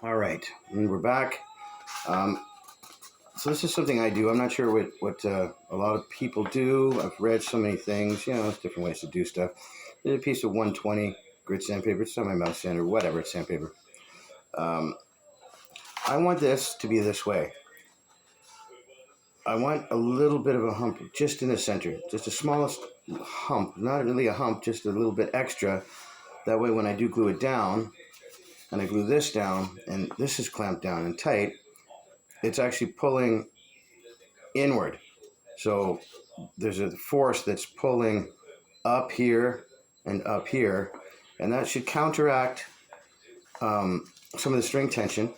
All right, and we're back. So this is something I do. I'm not sure what a lot of people do. I've read so many things. There's different ways to do stuff. There's a piece of 120 grit sandpaper. It's not my mouse sand or whatever. It's sandpaper. I want this to be this way. I want a little bit of a hump just in the center. Just the smallest hump. Not really a hump, just a little bit extra. That way when I do glue it down, and I glue this down, and this is clamped down and tight, it's actually pulling inward. So there's a force that's pulling up here and up here, and that should counteract some of the string tension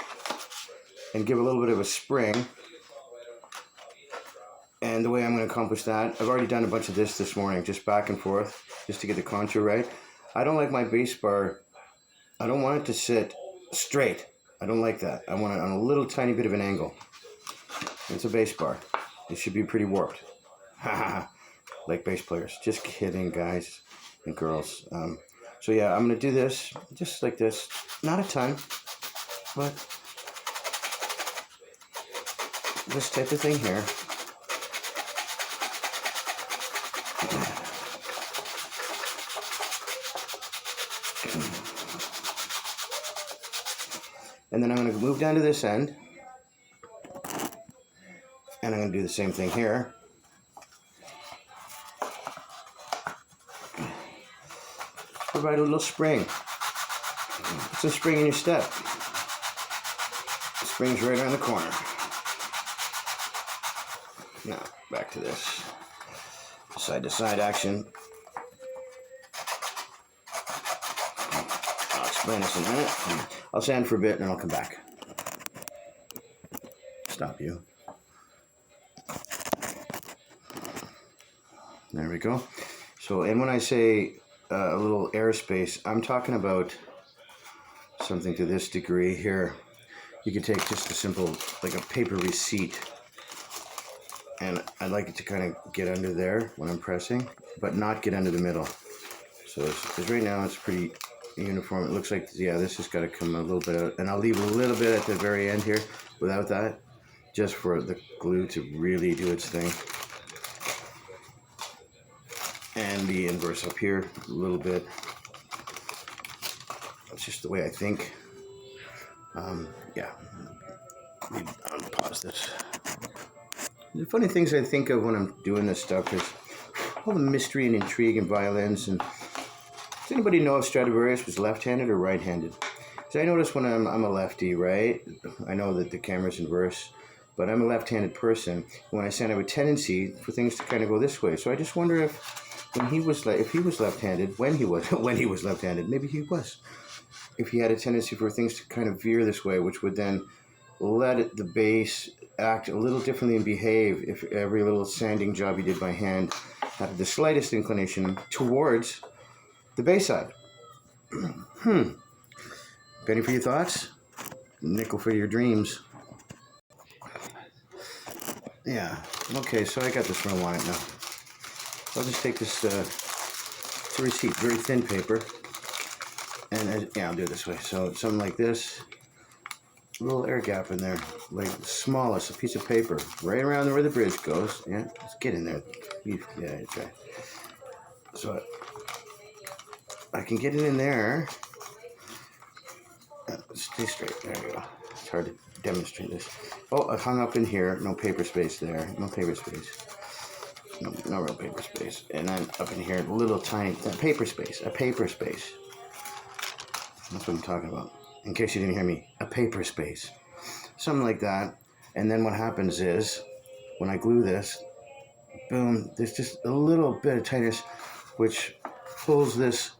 and give a little bit of a spring. And the way I'm going to accomplish that, I've already done a bunch of this morning, just back and forth, just to get the contour right. I don't like my bass bar, I don't want it to sit straight. I don't like that. I want it on a little tiny bit of an angle. It's a bass bar. It should be pretty warped. Like bass players. Just kidding, guys and girls. So yeah, I'm going to do this just like this. Not a ton, but this type of thing here. And then I'm going to move down to this end. And I'm going to do the same thing here. Provide a little spring. It's a spring in your step. The spring's right around the corner. Now, back to this. Side to side action. I'll explain this in a minute. I'll sand for a bit and I'll come back. Stop you. There we go. So, and when I say a little airspace, I'm talking about something to this degree here. You can take just a simple, like a paper receipt, and I'd like it to kind of get under there when I'm pressing, but not get under the middle. So, because right now it's pretty uniform. It looks like, yeah, this has got to come a little bit out, and I'll leave a little bit at the very end here without that, just for the glue to really do its thing. And the inverse up here a little bit. That's just the way I think. Yeah. I'll pause this. The funny things I think of when I'm doing this stuff is all the mystery and intrigue in violins. And does anybody know if Stradivarius was left-handed or right-handed? Because I notice when I'm a lefty, right? I know that the camera's inverse, but I'm a left-handed person. When I sand, I have a tendency for things to kind of go this way. So I just wonder if he was left-handed, when he was left-handed, maybe he was. If he had a tendency for things to kind of veer this way, which would then let the bass act a little differently and behave if every little sanding job he did by hand had the slightest inclination towards the bass side. Penny for your thoughts, nickel for your dreams. Yeah, okay, so I got this where I want it now. I'll just take this, it's a receipt, very thin paper, and yeah, I'll do it this way. So something like this, a little air gap in there, like the smallest, a piece of paper, right around where the bridge goes. Yeah, let's get in there. Yeah, okay. So I can get it in there. Stay straight, there you go. It's hard to demonstrate this. Oh, I hung up in here, no paper space there, no paper space. No real paper space. And then up in here, a little tiny paper space. A paper space. That's what I'm talking about. In case you didn't hear me, a paper space. Something like that. And then what happens is, when I glue this, boom, there's just a little bit of tightness, which pulls this,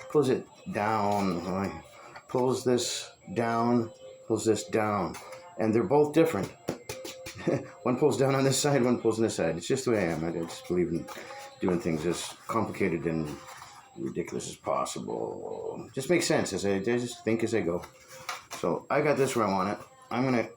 pulls it down, pulls this down, and they're both different. One pulls down on this side, one pulls on this side. It's just the way I am. I just believe in doing things as complicated and ridiculous as possible. Just makes sense. I just think as I go. So I got this where I want it. I'm going to